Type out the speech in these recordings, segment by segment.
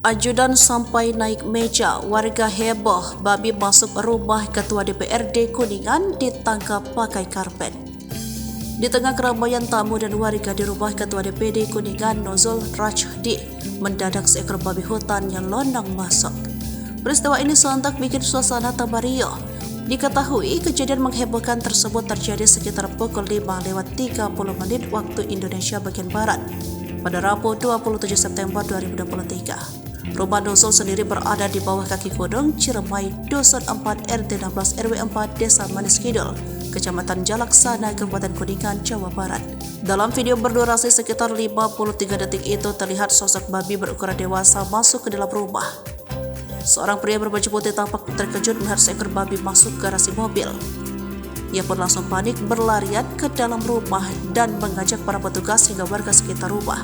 Ajudan sampai naik meja, warga heboh, babi masuk rumah Ketua DPRD Kuningan ditangkap pakai karpet. Di tengah keramaian tamu dan warga di rumah Ketua DPD Kuningan Nuzul Rachdi, mendadak seekor babi hutan yang lonang masuk. Peristiwa ini sontak bikin suasana tambah riuh. Diketahui kejadian menghebohkan tersebut terjadi sekitar pukul 5:30 waktu Indonesia bagian Barat pada Rabu 27 September 2023. Rumah Nuzul sendiri berada di bawah kaki gunung Ciremai, Dusun 4 RT 16 RW 4 Desa Manis Kidul, Kecamatan Jalaksana, Kabupaten Kuningan, Jawa Barat. Dalam video berdurasi sekitar 53 detik itu terlihat sosok babi berukuran dewasa masuk ke dalam rumah. Seorang pria berbaju putih tampak terkejut melihat seekor babi masuk ke garasi mobil. Ia pun langsung panik berlarian ke dalam rumah dan mengajak para petugas hingga warga sekitar rumah.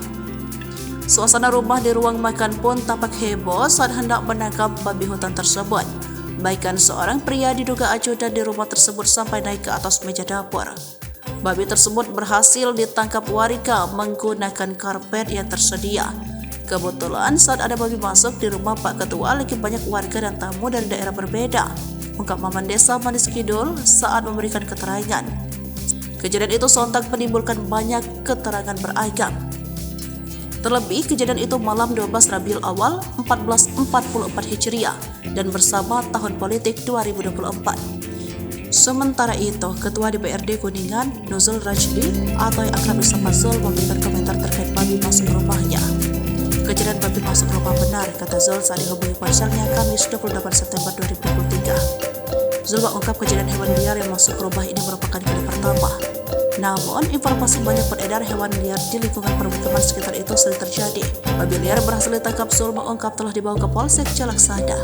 Suasana rumah di ruang makan pun tampak heboh saat hendak menangkap babi hutan tersebut. Bahkan seorang pria diduga ajudan di rumah tersebut sampai naik ke atas meja dapur. Babi tersebut berhasil ditangkap warga menggunakan karpet yang tersedia. Kebetulan saat ada babi masuk di rumah Pak Ketua, lagi banyak warga dan tamu dari daerah berbeda, ungkap Maman Desa Manis Kidul saat memberikan keterangan. Kejadian itu sontak menimbulkan banyak keterangan beragam. Terlebih kejadian itu malam 12 Rabiul Awal 1444 Hijriah dan bersama tahun politik 2024. Sementara itu, Ketua DPRD Kuningan Nuzul Rachdi atau yang akrab disapa Zul memberikan komentar terkait babi masuk rumahnya. Kejadian babi masuk rumah benar, kata Zul saat dihubungi ponselnya Kamis 28 September 2023. Zul mengungkap kejadian hewan liar yang masuk rumah ini merupakan kali pertama. Namun, informasi banyak beredar hewan liar di lingkungan permukiman sekitar itu sering terjadi. Babi liar berhasil ditangkap. Zul mengungkap telah dibawa ke Polsek Jalaksana.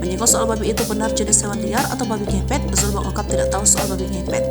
Menyinggung soal babi itu benar jenis hewan liar atau babi ngepet, Zul mengungkap tidak tahu soal babi ngepet.